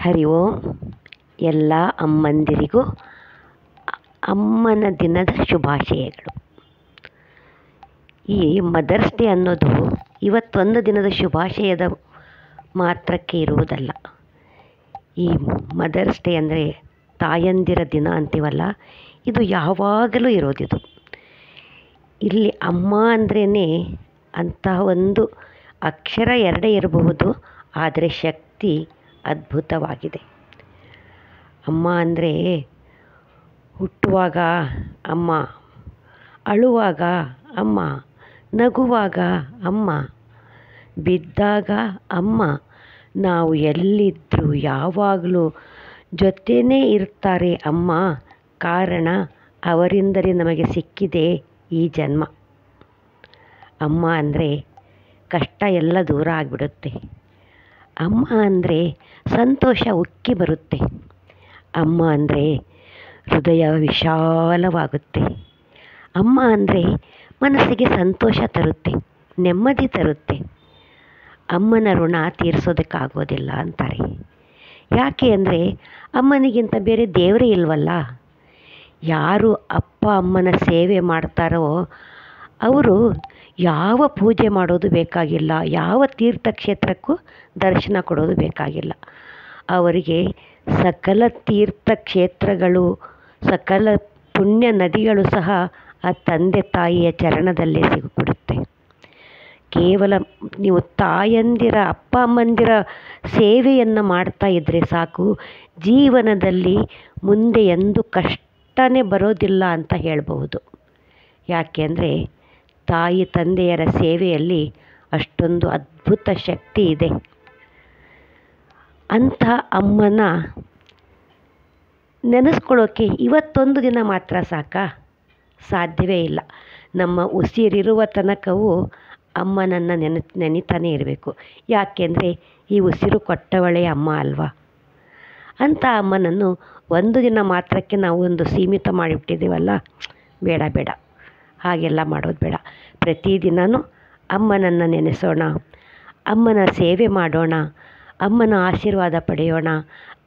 ಹರಿ ಓಂ. ಎಲ್ಲ ಅಮ್ಮಂದಿರಿಗೂ ಅಮ್ಮನ ದಿನದ ಶುಭಾಶಯಗಳು. ಈ ಮದರ್ಸ್ ಡೇ ಅನ್ನೋದು ಇವತ್ತೊಂದು ದಿನದ ಶುಭಾಶಯದ ಮಾತ್ರಕ್ಕೆ ಇರುವುದಲ್ಲ. ಈ ಮದರ್ಸ್ ಡೇ ಅಂದರೆ ತಾಯಂದಿರ ದಿನ ಅಂತೀವಲ್ಲ, ಇದು ಯಾವಾಗಲೂ ಇರೋದಿದು. ಇಲ್ಲಿ ಅಮ್ಮ ಅಂದ್ರೇ ಅಂತಹ ಒಂದು ಅಕ್ಷರ ಎರಡೇ ಇರಬಹುದು, ಆದರೆ ಶಕ್ತಿ ಅದ್ಭುತವಾಗಿದೆ. ಅಮ್ಮ ಅಂದರೆ ಹುಟ್ಟುವಾಗ ಅಮ್ಮ, ಅಳುವಾಗ ಅಮ್ಮ, ನಗುವಾಗ ಅಮ್ಮ, ಬಿದ್ದಾಗ ಅಮ್ಮ, ನಾವು ಎಲ್ಲಿದ್ದರೂ ಯಾವಾಗಲೂ ಜೊತೆಯೇ ಇರ್ತಾರೆ ಅಮ್ಮ. ಕಾರಣ ಅವರಿಂದಲೇ ನಮಗೆ ಸಿಕ್ಕಿದೆ ಈ ಜನ್ಮ. ಅಮ್ಮ ಅಂದರೆ ಕಷ್ಟ ಎಲ್ಲ ದೂರ ಆಗಿಬಿಡುತ್ತೆ. ಅಮ್ಮ ಅಂದರೆ ಸಂತೋಷ ಉಕ್ಕಿ ಬರುತ್ತೆ. ಅಮ್ಮ ಅಂದರೆ ಹೃದಯ ವಿಶಾಲವಾಗುತ್ತೆ. ಅಮ್ಮ ಅಂದರೆ ಮನಸ್ಸಿಗೆ ಸಂತೋಷ ತರುತ್ತೆ, ನೆಮ್ಮದಿ ತರುತ್ತೆ. ಅಮ್ಮನ ಋಣ ತೀರಿಸೋದಕ್ಕಾಗೋದಿಲ್ಲ ಅಂತಾರೆ. ಯಾಕೆ ಅಂದರೆ ಅಮ್ಮನಿಗಿಂತ ಬೇರೆ ದೇವರೇ ಇಲ್ವಲ್ಲ. ಯಾರು ಅಪ್ಪ ಅಮ್ಮನ ಸೇವೆ ಮಾಡ್ತಾರೋ ಅವರು ಯಾವ ಪೂಜೆ ಮಾಡೋದು ಬೇಕಾಗಿಲ್ಲ, ಯಾವ ತೀರ್ಥಕ್ಷೇತ್ರಕ್ಕೂ ದರ್ಶನ ಕೊಡೋದು ಬೇಕಾಗಿಲ್ಲ. ಅವರಿಗೆ ಸಕಲ ತೀರ್ಥಕ್ಷೇತ್ರಗಳು, ಸಕಲ ಪುಣ್ಯ ನದಿಗಳು ಸಹ ಆ ತಂದೆ ತಾಯಿಯ ಚರಣದಲ್ಲೇ ಸಿಗುಬಿಡುತ್ತೆ. ಕೇವಲ ನೀವು ತಾಯಂದಿರ, ಅಪ್ಪ ಅಮ್ಮಂದಿರ ಸೇವೆಯನ್ನು ಮಾಡ್ತಾ ಇದ್ದರೆ ಸಾಕು, ಜೀವನದಲ್ಲಿ ಮುಂದೆ ಎಂದು ಕಷ್ಟನೇ ಬರೋದಿಲ್ಲ ಅಂತ ಹೇಳಬಹುದು. ಯಾಕೆ ಅಂದರೆ ತಾಯಿ ತಂದೆಯರ ಸೇವೆಯಲ್ಲಿ ಅಷ್ಟೊಂದು ಅದ್ಭುತ ಶಕ್ತಿ ಇದೆ. ಅಂಥ ಅಮ್ಮನ ನೆನೆಸ್ಕೊಳ್ಳೋಕ್ಕೆ ಇವತ್ತೊಂದು ದಿನ ಮಾತ್ರ ಸಾಕಾ? ಸಾಧ್ಯವೇ ಇಲ್ಲ. ನಮ್ಮ ಉಸಿರಿರುವ ತನಕವೂ ಅಮ್ಮನನ್ನು ನೆನೀತಾನೇ ಇರಬೇಕು. ಯಾಕೆಂದರೆ ಈ ಉಸಿರು ಕೊಟ್ಟವಳೇ ಅಮ್ಮ ಅಲ್ವಾ. ಅಂಥ ಅಮ್ಮನನ್ನು ಒಂದು ದಿನ ಮಾತ್ರಕ್ಕೆ ನಾವು ಒಂದು ಸೀಮಿತ ಮಾಡಿಬಿಟ್ಟಿದ್ದೀವಲ್ಲ. ಬೇಡ ಬೇಡ, ಹಾಗೆಲ್ಲ ಮಾಡೋದು ಬೇಡ. ಪ್ರತಿದಿನವೂ ಅಮ್ಮನನ್ನು ನೆನೆಸೋಣ, ಅಮ್ಮನ ಸೇವೆ ಮಾಡೋಣ, ಅಮ್ಮನ ಆಶೀರ್ವಾದ ಪಡೆಯೋಣ,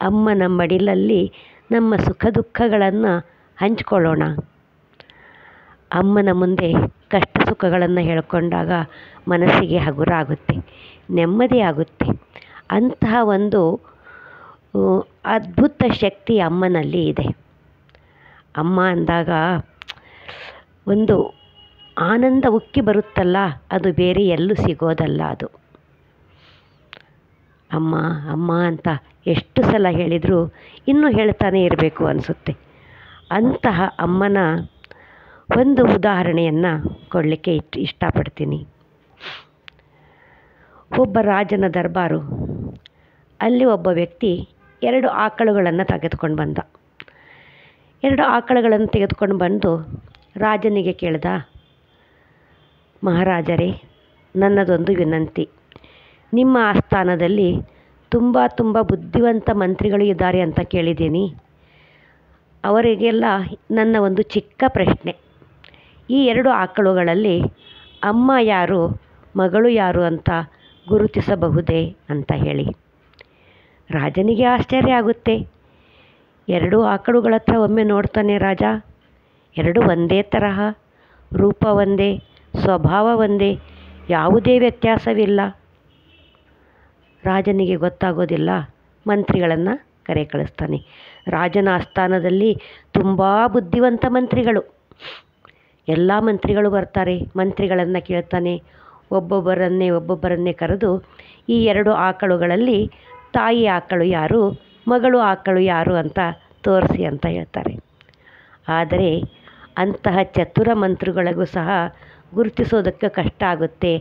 ಅಮ್ಮನ ಮಡಿಲಲ್ಲಿ ನಮ್ಮ ಸುಖ ದುಃಖಗಳನ್ನು ಹಂಚ್ಕೊಳ್ಳೋಣ. ಅಮ್ಮನ ಮುಂದೆ ಕಷ್ಟ ಸುಖಗಳನ್ನು ಹೇಳ್ಕೊಂಡಾಗ ಮನಸ್ಸಿಗೆ ಹಗುರ ಆಗುತ್ತೆ, ನೆಮ್ಮದಿ ಆಗುತ್ತೆ. ಅಂತಹ ಒಂದು ಅದ್ಭುತ ಶಕ್ತಿ ಅಮ್ಮನಲ್ಲಿ ಇದೆ. ಅಮ್ಮ ಅಂದಾಗ ಒಂದು ಆನಂದ ಉಕ್ಕಿ ಬರುತ್ತಲ್ಲ, ಅದು ಬೇರೆ ಎಲ್ಲೂ ಸಿಗೋದಲ್ಲ. ಅದು ಅಮ್ಮ ಅಮ್ಮ ಅಂತ ಎಷ್ಟು ಸಲ ಹೇಳಿದರೂ ಇನ್ನೂ ಹೇಳ್ತಾನೆ ಇರಬೇಕು ಅನಿಸುತ್ತೆ. ಅಂತಹ ಅಮ್ಮನ ಒಂದು ಉದಾಹರಣೆಯನ್ನು ಕೊಡಲಿಕ್ಕೆ ಇಷ್ಟಪಡ್ತೀನಿ. ಒಬ್ಬ ರಾಜನ ದರ್ಬಾರು. ಅಲ್ಲಿ ಒಬ್ಬ ವ್ಯಕ್ತಿ 2 ಆಕಳುಗಳನ್ನು ತೆಗೆದುಕೊಂಡು ಬಂದ. 2 ಆಕಳುಗಳನ್ನು ತೆಗೆದುಕೊಂಡು ಬಂದು ರಾಜನಿಗೆ ಕೇಳ್ದ, ಮಹಾರಾಜರೇ, ನನ್ನದೊಂದು ವಿನಂತಿ. ನಿಮ್ಮ ಆಸ್ಥಾನದಲ್ಲಿ ತುಂಬ ಬುದ್ಧಿವಂತ ಮಂತ್ರಿಗಳು ಇದ್ದಾರೆ ಅಂತ ಕೇಳಿದ್ದೀನಿ. ಅವರಿಗೆಲ್ಲ ನನ್ನ ಒಂದು ಚಿಕ್ಕ ಪ್ರಶ್ನೆ. ಈ 2 ಆಕಳುಗಳಲ್ಲಿ ಅಮ್ಮ ಯಾರು, ಮಗಳು ಯಾರು ಅಂತ ಗುರುತಿಸಬಹುದೇ ಅಂತ ಹೇಳಿ. ರಾಜನಿಗೆ ಆಶ್ಚರ್ಯ ಆಗುತ್ತೆ. 2 ಆಕಳುಗಳ ಹತ್ರ ಒಮ್ಮೆ ನೋಡ್ತಾನೆ ರಾಜ. 2 ಒಂದೇ ತರಹ, ರೂಪ ಒಂದೇ, ಸ್ವಭಾವ ಒಂದೇ, ಯಾವುದೇ ವ್ಯತ್ಯಾಸವಿಲ್ಲ. ರಾಜನಿಗೆ ಗೊತ್ತಾಗೋದಿಲ್ಲ. ಮಂತ್ರಿಗಳನ್ನು ಕರೆ ಕಳಿಸ್ತಾನೆ. ರಾಜನ ಆಸ್ಥಾನದಲ್ಲಿ ತುಂಬ ಬುದ್ಧಿವಂತ ಮಂತ್ರಿಗಳು, ಎಲ್ಲ ಮಂತ್ರಿಗಳು ಬರ್ತಾರೆ. ಮಂತ್ರಿಗಳನ್ನು ಕೇಳ್ತಾನೆ. ಒಬ್ಬೊಬ್ಬರನ್ನೇ ಕರೆದು ಈ 2 ಆಕಳುಗಳಲ್ಲಿ ತಾಯಿ ಆಕಳು ಯಾರು, ಮಗಳು ಆಕಳು ಯಾರು ಅಂತ ತೋರಿಸಿ ಅಂತ ಹೇಳ್ತಾರೆ. ಆದರೆ ಅಂತಹ ಚತುರ ಮಂತ್ರಿಗಳಿಗೂ ಸಹ ಗುರುತಿಸೋದಕ್ಕೆ ಕಷ್ಟ ಆಗುತ್ತೆ,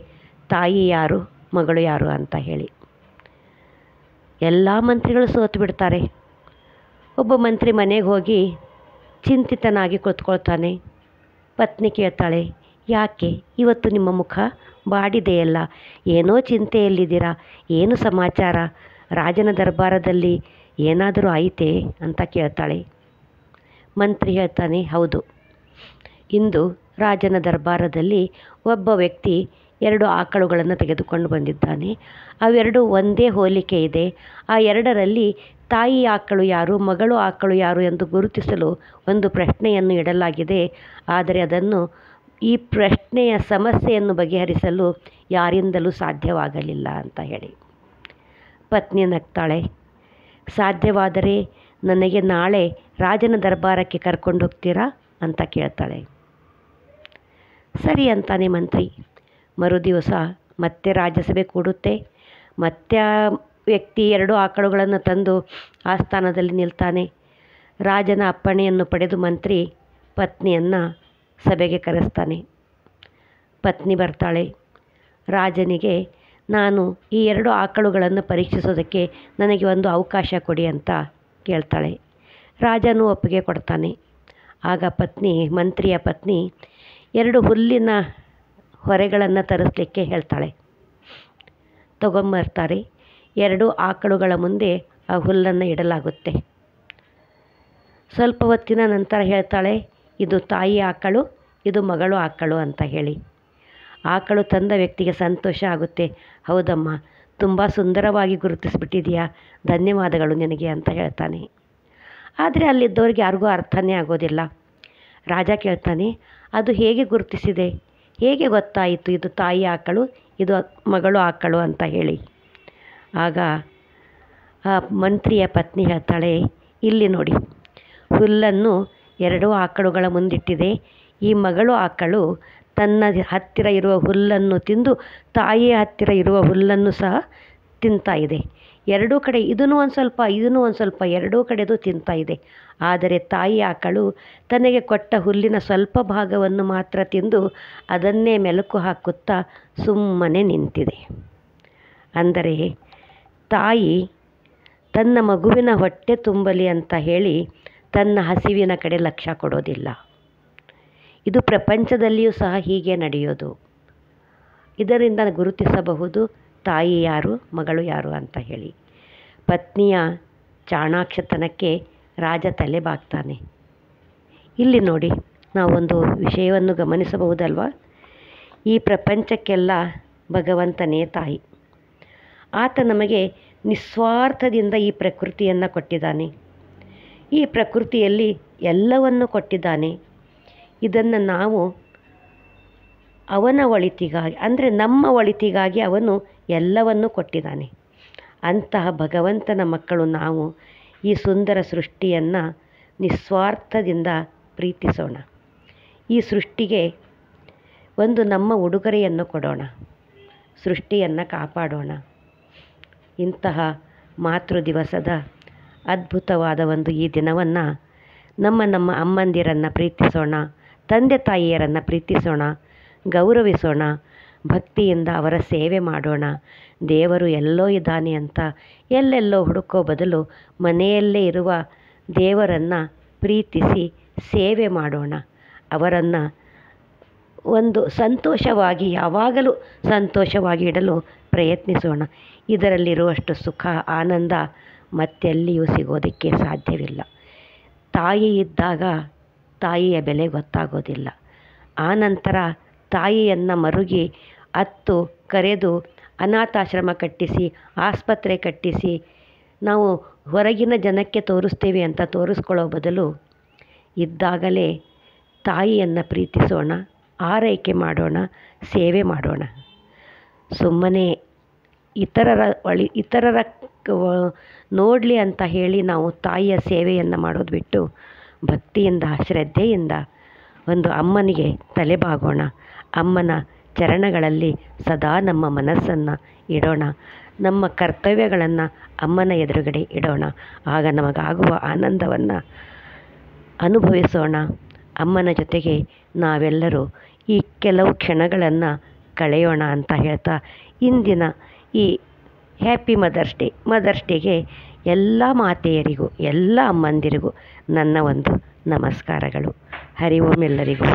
ತಾಯಿ ಯಾರು, ಮಗಳು ಯಾರು ಅಂತ ಹೇಳಿ. ಎಲ್ಲ ಮಂತ್ರಿಗಳು ಸೋತು ಬಿಡ್ತಾರೆ. ಒಬ್ಬ ಮಂತ್ರಿ ಮನೆಗೆ ಹೋಗಿ ಚಿಂತಿತನಾಗಿ ಕೂತ್ಕೊಳ್ತಾನೆ. ಪತ್ನಿ ಕೇಳ್ತಾಳೆ, ಯಾಕೆ ಇವತ್ತು ನಿಮ್ಮ ಮುಖ ಬಾಡಿದೆಯಲ್ಲ, ಏನೋ ಚಿಂತೆಯಲ್ಲಿದ್ದೀರಾ, ಏನು ಸಮಾಚಾರ, ರಾಜನ ದರ್ಬಾರದಲ್ಲಿ ಏನಾದರೂ ಆಯಿತೇ ಅಂತ ಕೇಳ್ತಾಳೆ. ಮಂತ್ರಿ ಹೇಳ್ತಾನೆ, ಹೌದು, ಇಂದು ರಾಜನ ದರ್ಬಾರದಲ್ಲಿ ಒಬ್ಬ ವ್ಯಕ್ತಿ 2 ಆಕಳುಗಳನ್ನು ತೆಗೆದುಕೊಂಡು ಬಂದಿದ್ದಾನೆ. ಅವೆರಡು ಒಂದೇ ಹೋಲಿಕೆ ಇದೆ. ಆ ಎರಡರಲ್ಲಿ ತಾಯಿ ಆಕಳು ಯಾರು, ಮಗಳು ಆಕಳು ಯಾರು ಎಂದು ಗುರುತಿಸಲು ಒಂದು ಪ್ರಶ್ನೆಯನ್ನು ಇಡಲಾಗಿದೆ. ಆದರೆ ಅದನ್ನು ಈ ಪ್ರಶ್ನೆಯ ಸಮಸ್ಯೆಯನ್ನು ಬಗೆಹರಿಸಲು ಯಾರಿಂದಲೂ ಸಾಧ್ಯವಾಗಲಿಲ್ಲ ಅಂತ ಹೇಳಿ. ಪತ್ನಿ ನಗ್ತಾಳೆ. ಸಾಧ್ಯವಾದರೆ ನನಗೆ ನಾಳೆ ರಾಜನ ದರ್ಬಾರಕ್ಕೆ ಕರ್ಕೊಂಡು ಹೋಗ್ತೀರಾ ಅಂತ ಕೇಳ್ತಾಳೆ. ಸರಿ ಅಂತಾನೆ ಮಂತ್ರಿ. ಮರುದಿವಸ ಮತ್ತೆ ರಾಜ್ಯಸಭೆ ಕೂಡುತ್ತೆ. ಮತ್ತೆ ಆ ವ್ಯಕ್ತಿ 2 ಆಕಳುಗಳನ್ನು ತಂದು ಆಸ್ಥಾನದಲ್ಲಿ ನಿಲ್ತಾನೆ. ರಾಜನ ಅಪ್ಪಣೆಯನ್ನು ಪಡೆದು ಮಂತ್ರಿ ಪತ್ನಿಯನ್ನು ಸಭೆಗೆ ಕರೆಸ್ತಾನೆ. ಪತ್ನಿ ಬರ್ತಾಳೆ. ರಾಜನಿಗೆ ನಾನು ಈ 2 ಆಕಳುಗಳನ್ನು ಪರೀಕ್ಷಿಸೋದಕ್ಕೆ ನನಗೆ ಒಂದು ಅವಕಾಶ ಕೊಡಿ ಅಂತ ಕೇಳ್ತಾಳೆ. ರಾಜನು ಒಪ್ಪಿಗೆ ಕೊಡ್ತಾನೆ. ಆಗ ಮಂತ್ರಿಯ ಪತ್ನಿ 2 ಹುಲ್ಲಿನ ಹೊರೆಗಳನ್ನು ತರಿಸಲಿಕ್ಕೆ ಹೇಳ್ತಾಳೆ. ತಗೊಂಬರ್ತಾರೆ. 2 ಆಕಳುಗಳ ಮುಂದೆ ಆ ಹುಲ್ಲನ್ನು ಇಡಲಾಗುತ್ತೆ. ಸ್ವಲ್ಪ ಹೊತ್ತಿನ ನಂತರ ಹೇಳ್ತಾಳೆ, ಇದು ತಾಯಿ ಆಕಳು, ಇದು ಮಗಳು ಆಕಳು ಅಂತ ಹೇಳಿ. ಆಕಳು ತಂದ ವ್ಯಕ್ತಿಗೆ ಸಂತೋಷ ಆಗುತ್ತೆ. ಹೌದಮ್ಮ, ತುಂಬ ಸುಂದರವಾಗಿ ಗುರುತಿಸ್ಬಿಟ್ಟಿದೆಯಾ, ಧನ್ಯವಾದಗಳು ನಿನಗೆ ಅಂತ ಹೇಳ್ತಾನೆ. ಆದರೆ ಅಲ್ಲಿದ್ದವ್ರಿಗೆ ಯಾರಿಗೂ ಅರ್ಥನೇ ಆಗೋದಿಲ್ಲ. ರಾಜ ಕೇಳ್ತಾನೆ, ಅದು ಹೇಗೆ ಗುರುತಿಸಿದೆ, ಹೇಗೆ ಗೊತ್ತಾಯಿತು ಇದು ತಾಯಿ ಆಕಳು, ಇದು ಮಗಳು ಆಕಳು ಅಂತ ಹೇಳಿ. ಆಗ ಆ ಮಂತ್ರಿಯ ಪತ್ನಿ ಹೇಳ್ತಾಳೆ, ಇಲ್ಲಿ ನೋಡಿ, ಹುಲ್ಲನ್ನು 2 ಆಕಳುಗಳ ಮುಂದಿಟ್ಟಿದೆ. ಈ ಮಗಳು ಆಕಳು ತನ್ನ ಹತ್ತಿರ ಇರುವ ಹುಲ್ಲನ್ನು ತಿಂದು ತಾಯಿಯ ಹತ್ತಿರ ಇರುವ ಹುಲ್ಲನ್ನು ಸಹ ತಿಂತಾ ಇದೆ. 2 ಕಡೆ ಇದನ್ನು ಒಂದು ಸ್ವಲ್ಪ, ಇದನ್ನು ಒಂದು ಸ್ವಲ್ಪ, 2 ಕಡೆದು ತಿಂತಾ ಇದೆ. ಆದರೆ ತಾಯಿ ಆಕಳು ತನಗೆ ಕೊಟ್ಟ ಹುಲ್ಲಿನ ಸ್ವಲ್ಪ ಭಾಗವನ್ನು ಮಾತ್ರ ತಿಂದು ಅದನ್ನೇ ಮೆಲುಕು ಹಾಕುತ್ತಾ ಸುಮ್ಮನೆ ನಿಂತಿದೆ. ಅಂದರೆ ತಾಯಿ ತನ್ನ ಮಗುವಿನ ಹೊಟ್ಟೆ ತುಂಬಲಿ ಅಂತ ಹೇಳಿ ತನ್ನ ಹಸಿವಿನ ಕಡೆ ಲಕ್ಷ್ಯ ಕೊಡೋದಿಲ್ಲ. ಇದು ಪ್ರಪಂಚದಲ್ಲಿಯೂ ಸಹ ಹೀಗೆ ನಡೆಯೋದು. ಇದರಿಂದ ಗುರುತಿಸಬಹುದು ತಾಯಿ ಯಾರು, ಮಗಳು ಯಾರು ಅಂತ ಹೇಳಿ. ಪತ್ನಿಯ ಚಾಣಾಕ್ಷತನಕ್ಕೆ ರಾಜ ತಲೆ ಬಾಗ್ತಾನೆ. ಇಲ್ಲಿ ನೋಡಿ, ನಾವೊಂದು ವಿಷಯವನ್ನು ಗಮನಿಸಬಹುದಲ್ವ. ಈ ಪ್ರಪಂಚಕ್ಕೆಲ್ಲ ಭಗವಂತನೇ ತಾಯಿ. ಆತ ನಮಗೆ ನಿಸ್ವಾರ್ಥದಿಂದ ಈ ಪ್ರಕೃತಿಯನ್ನು ಕೊಟ್ಟಿದ್ದಾನೆ. ಈ ಪ್ರಕೃತಿಯಲ್ಲಿ ಎಲ್ಲವನ್ನು ಕೊಟ್ಟಿದ್ದಾನೆ. ಇದನ್ನು ನಾವು ಅವನ ಒಳಿತಿಗಾಗಿ, ಅಂದರೆ ನಮ್ಮ ಒಳಿತಿಗಾಗಿ ಅವನು ಎಲ್ಲವನ್ನೂ ಕೊಟ್ಟಿದ್ದಾನೆ. ಅಂತಹ ಭಗವಂತನ ಮಕ್ಕಳು ನಾವು ಈ ಸುಂದರ ಸೃಷ್ಟಿಯನ್ನು ನಿಸ್ವಾರ್ಥದಿಂದ ಪ್ರೀತಿಸೋಣ. ಈ ಸೃಷ್ಟಿಗೆ ಒಂದು ನಮ್ಮ ಉಡುಗೊರೆಯನ್ನು ಕೊಡೋಣ, ಸೃಷ್ಟಿಯನ್ನು ಕಾಪಾಡೋಣ. ಇಂತಹ ಮಾತೃ ದಿವಸದ ಅದ್ಭುತವಾದ ಒಂದು ಈ ದಿನವನ್ನು ನಮ್ಮ ಅಮ್ಮಂದಿರನ್ನು ಪ್ರೀತಿಸೋಣ, ತಂದೆ ತಾಯಿಯರನ್ನು ಪ್ರೀತಿಸೋಣ, ಗೌರವಿಸೋಣ, ಭಕ್ತಿಯಿಂದ ಅವರ ಸೇವೆ ಮಾಡೋಣ. ದೇವರು ಎಲ್ಲೋ ಇದ್ದಾನೆ ಅಂತ ಎಲ್ಲೆಲ್ಲೋ ಹುಡುಕೋ ಬದಲು ಮನೆಯಲ್ಲೇ ಇರುವ ದೇವರನ್ನು ಪ್ರೀತಿಸಿ ಸೇವೆ ಮಾಡೋಣ. ಅವರನ್ನು ಒಂದು ಸಂತೋಷವಾಗಿ, ಯಾವಾಗಲೂ ಸಂತೋಷವಾಗಿ ಇಡಲು ಪ್ರಯತ್ನಿಸೋಣ. ಇದರಲ್ಲಿರುವಷ್ಟು ಸುಖ, ಆನಂದ ಮತ್ತೆಲ್ಲಿಯೂ ಸಿಗೋದಕ್ಕೆ ಸಾಧ್ಯವಿಲ್ಲ. ತಾಯಿ ಇದ್ದಾಗ ತಾಯಿಯ ಬೆಲೆ ಗೊತ್ತಾಗೋದಿಲ್ಲ. ಆನಂತರ ತಾಯಿಯನ್ನು ಮರುಗಿ ಅತ್ತು ಕರೆದು ಅನಾಥಾಶ್ರಮ ಕಟ್ಟಿಸಿ, ಆಸ್ಪತ್ರೆ ಕಟ್ಟಿಸಿ ನಾವು ಹೊರಗಿನ ಜನಕ್ಕೆ ತೋರಿಸ್ತೇವೆ ಅಂತ ತೋರಿಸ್ಕೊಳ್ಳೋ ಬದಲು ಇದ್ದಾಗಲೇ ತಾಯಿಯನ್ನು ಪ್ರೀತಿಸೋಣ, ಆರೈಕೆ ಮಾಡೋಣ, ಸೇವೆ ಮಾಡೋಣ. ಸುಮ್ಮನೆ ಇತರರ ನೋಡಲಿ ಅಂತ ಹೇಳಿ ನಾವು ತಾಯಿಯ ಸೇವೆಯನ್ನು ಮಾಡೋದು ಬಿಟ್ಟು ಭಕ್ತಿಯಿಂದ, ಶ್ರದ್ಧೆಯಿಂದ ಒಂದು ಅಮ್ಮನಿಗೆ ತಲೆಬಾಗೋಣ. ಅಮ್ಮನ ಚರಣಗಳಲ್ಲಿ ಸದಾ ನಮ್ಮ ಮನಸ್ಸನ್ನು ಇಡೋಣ. ನಮ್ಮ ಕರ್ತವ್ಯಗಳನ್ನು ಅಮ್ಮನ ಎದುರುಗಡೆ ಇಡೋಣ. ಆಗ ನಮಗಾಗುವ ಆನಂದವನ್ನು ಅನುಭವಿಸೋಣ. ಅಮ್ಮನ ಜೊತೆಗೆ ನಾವೆಲ್ಲರೂ ಈ ಕೆಲವು ಕ್ಷಣಗಳನ್ನು ಕಳೆಯೋಣ ಅಂತ ಹೇಳ್ತಾ ಇಂದಿನ ಈ ಹ್ಯಾಪಿ ಮದರ್ಸ್ ಡೇಗೆ ಎಲ್ಲ ಮಾತೆಯರಿಗೂ, ಎಲ್ಲ ಅಮ್ಮಂದಿರಿಗೂ ನನ್ನ ಒಂದು ನಮಸ್ಕಾರಗಳು. ಹರಿ ಓಂ ಎಲ್ಲರಿಗೂ.